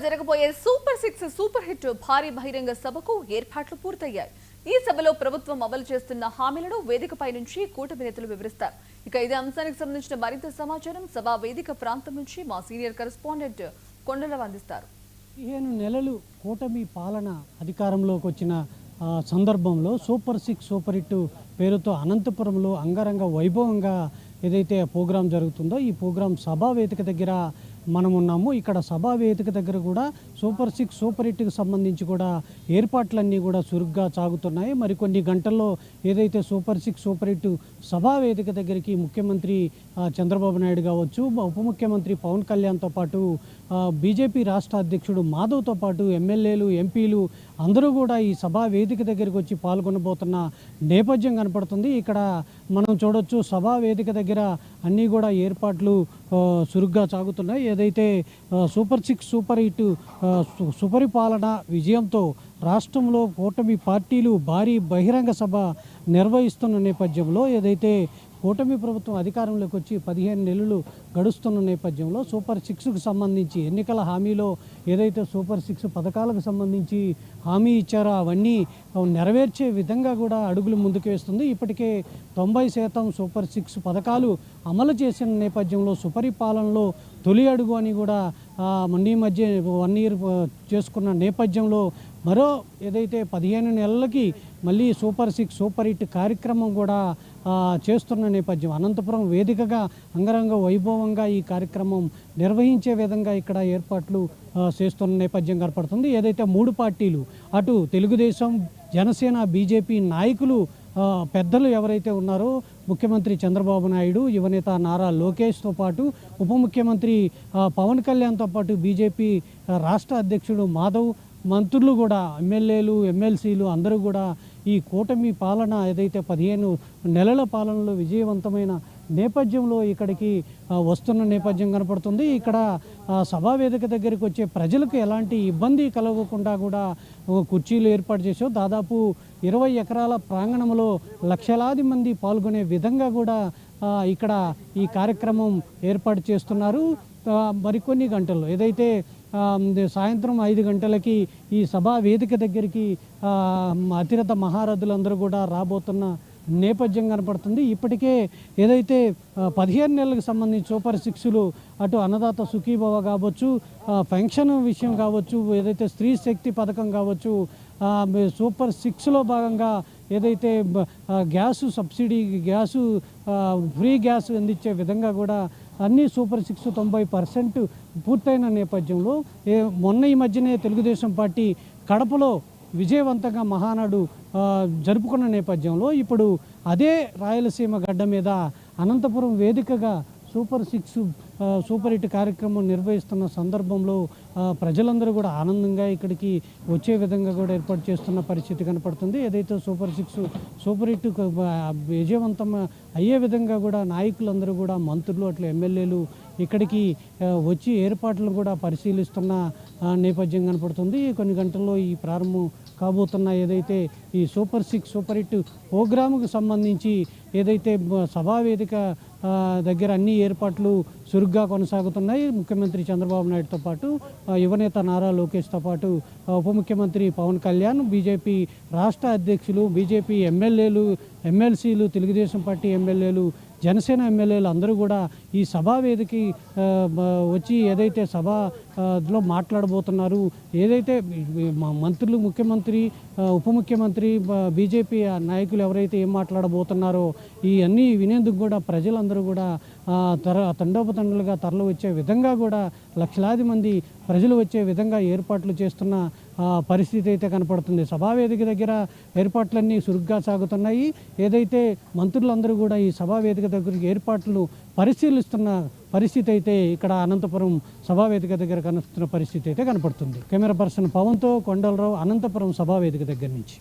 జరగబోయే super 6 super hit భారీ బహిరంగ సభకు ఏర్పాట్లు పూర్తయ్యాయి. ఈ సభలో ప్రభుత్వం అమలు చేస్తున్న హామీలను వేదికపై నుంచి కూటమి నేతలు వివరిస్తారు. ఇక ఇదే అంశానికి సంబంధించిన మరింత సమాచారం సభా వేదిక ప్రాంతం నుంచి మా సీనియర్ కరెస్పాండెంట్ కొండలరావు అందిస్తారు. 15 నెలలు కూటమి పాలన అధికారంలోకి వచ్చిన సందర్భంలో సూపర్ 6 సూపర్ హిట్ పేరుతో అనంతపురంలో అంగరంగ వైభవంగా ఏదైతే ప్రోగ్రాం జరుగుతుందో ఈ ప్రోగ్రాం సభా వేదిక దగ్గర మనం ఉన్నాము. ఇక్కడ సభా వేదిక దగ్గర కూడా సూపర్ 6 సూపర్ హిట్కి సంబంధించి కూడా ఏర్పాట్లన్నీ కూడా చురుగ్గా సాగుతున్నాయి. మరికొన్ని గంటల్లో ఏదైతే సూపర్ 6 సూపర్ హిట్ సభా వేదిక దగ్గరికి ముఖ్యమంత్రి చంద్రబాబు నాయుడు కావచ్చు, ఉప ముఖ్యమంత్రి పవన్ కళ్యాణ్తో పాటు బీజేపీ రాష్ట్ర అధ్యక్షుడు మాధవ్తో పాటు ఎమ్మెల్యేలు, ఎంపీలు అందరూ కూడా ఈ సభా వేదిక దగ్గరికి వచ్చి పాల్గొనబోతున్న నేపథ్యం కనపడుతుంది. ఇక్కడ మనం చూడొచ్చు సభా వేదిక దగ్గర అన్నీ కూడా ఏర్పాట్లు చురుగ్గా సాగుతున్నాయి. ఏదైతే సూపర్ 6 సూపర్ హిట్ సుపరిపాలన విజయంతో రాష్ట్రంలో కూటమి పార్టీలు భారీ బహిరంగ సభ నిర్వహిస్తున్న నేపథ్యంలో ఏదైతే కూటమి ప్రభుత్వం అధికారంలోకి వచ్చి 15 నెలలు గడుస్తున్న నేపథ్యంలో సూపర్ 6కు సంబంధించి ఎన్నికల హామీలో ఏదైతే సూపర్ 6 పథకాలకు సంబంధించి హామీ ఇచ్చారో అవన్నీ నెరవేర్చే విధంగా కూడా అడుగులు ముందుకు వేస్తుంది. ఇప్పటికే 90% సూపర్ 6 పథకాలు అమలు చేసిన నేపథ్యంలో సుపరిపాలనలో తొలి అడుగు అని కూడా ఈ మధ్య 1 ఇయర్ చేసుకున్న నేపథ్యంలో మరో ఏదైతే 15 నెలలకి మళ్ళీ సూపర్ 6 సూపర్ హిట్ కార్యక్రమం కూడా చేస్తున్న నేపథ్యం అనంతపురం వేదికగా అంగరంగ వైభవంగా ఈ కార్యక్రమం నిర్వహించే విధంగా ఇక్కడ ఏర్పాట్లు చేస్తున్న నేపథ్యం కనపడుతుంది. ఏదైతే 3 పార్టీలు అటు తెలుగుదేశం, జనసేన, బీజేపీ నాయకులు పెద్దలు ఎవరైతే ఉన్నారో ముఖ్యమంత్రి చంద్రబాబు నాయుడు, యువనేత నారా లోకేష్తో పాటు ఉప ముఖ్యమంత్రి పవన్ కళ్యాణ్తో పాటు బీజేపీ రాష్ట్ర అధ్యక్షుడు మాధవ్, మంత్రులు కూడా ఎమ్మెల్యేలు, ఎమ్మెల్సీలు అందరూ కూడా ఈ కూటమి పాలన ఏదైతే 15 నెలల పాలనలో విజయవంతమైన నేపథ్యంలో ఇక్కడికి వస్తున్న నేపథ్యం కనపడుతుంది. ఇక్కడ సభా వేదిక దగ్గరికి వచ్చే ప్రజలకు ఎలాంటి ఇబ్బంది కలగకుండా కూడా కుర్చీలు ఏర్పాటు చేసాం. దాదాపు 20 ఎకరాల ప్రాంగణంలో లక్షలాది మంది పాల్గొనే విధంగా కూడా ఇక్కడ ఈ కార్యక్రమం ఏర్పాటు చేస్తున్నారు. మరికొన్ని గంటల్లో ఏదైతే సాయంత్రం 5 గంటలకి ఈ సభా వేదిక దగ్గరికి అతిరథ మహారథులందరూ కూడా రాబోతున్న నేపథ్యం కనపడుతుంది. ఇప్పటికే ఏదైతే 15 నెలలకు సంబంధించి సూపర్ 6లు అటు అన్నదాత సుఖీభవ కావచ్చు, పెన్షన్ విషయం కావచ్చు, ఏదైతే స్త్రీ శక్తి పథకం కావచ్చు, సూపర్ 6లో భాగంగా ఏదైతే gas subsidy, gas free gas అందించే విధంగా కూడా అన్నీ సూపర్ 6 90% పూర్తయిన నేపథ్యంలో మొన్న ఈ మధ్యనే తెలుగుదేశం పార్టీ కడపలో విజయవంతంగా మహానాడు జరుపుకున్న నేపథ్యంలో ఇప్పుడు అదే రాయలసీమ గడ్డ మీద అనంతపురం వేదికగా సూపర్ 6 సూపర్ హిట్ కార్యక్రమం నిర్వహిస్తున్న సందర్భంలో ప్రజలందరూ కూడా ఆనందంగా ఇక్కడికి వచ్చే విధంగా కూడా ఏర్పాటు చేస్తున్న పరిస్థితి కనపడుతుంది. ఏదైతే సూపర్ 6 సూపర్ హిట్ విజయవంతం అయ్యే విధంగా కూడా నాయకులందరూ కూడా మంత్రులు అట్లా ఎమ్మెల్యేలు ఇక్కడికి వచ్చి ఏర్పాట్లు కూడా పరిశీలిస్తున్న నేపథ్యం కనపడుతుంది. కొన్ని గంటల్లో ఈ ప్రారంభం కాబోతున్న ఏదైతే ఈ సూపర్ 6 సూపర్ హిట్ ప్రోగ్రాముకు సంబంధించి ఏదైతే సభా వేదిక దగ్గర అన్ని ఏర్పాట్లు చురుగ్గా కొనసాగుతున్నాయి. ముఖ్యమంత్రి చంద్రబాబు నాయుడుతో పాటు యువనేత నారా లోకేష్తో పాటు ఉప ముఖ్యమంత్రి పవన్ కళ్యాణ్, బీజేపీ రాష్ట్ర అధ్యక్షులు, బీజేపీ ఎమ్మెల్యేలు, ఎమ్మెల్సీలు, తెలుగుదేశం పార్టీ ఎమ్మెల్యేలు, జనసేన ఎమ్మెల్యేలు అందరూ కూడా ఈ సభా వేదికకి వచ్చి ఏదైతే సభలో మాట్లాడబోతున్నారు, ఏదైతే మంత్రులు, ముఖ్యమంత్రి, ఉప ముఖ్యమంత్రి, బీజేపీ నాయకులు ఎవరైతే ఏం మాట్లాడబోతున్నారో ఈ అన్నీ వినేందుకు కూడా ప్రజలందరూ కూడా తండోపతండలుగా తరలి వచ్చే విధంగా కూడా లక్షలాది మంది ప్రజలు వచ్చే విధంగా ఏర్పాట్లు చేస్తున్న పరిస్థితి అయితే కనపడుతుంది. సభావేదిక దగ్గర ఏర్పాట్లన్నీ చురుగ్గా సాగుతున్నాయి. ఏదైతే మంత్రులందరూ కూడా ఈ సభావేదిక దగ్గరికి ఏర్పాట్లు పరిశీలిస్తున్న పరిస్థితి అయితే ఇక్కడ అనంతపురం సభావేదిక దగ్గర కనిపిస్తున్న పరిస్థితి అయితే కనపడుతుంది. కెమెరా పర్సన్ పవన్తో కొండలరావు, అనంతపురం సభావేదిక దగ్గర నుంచి.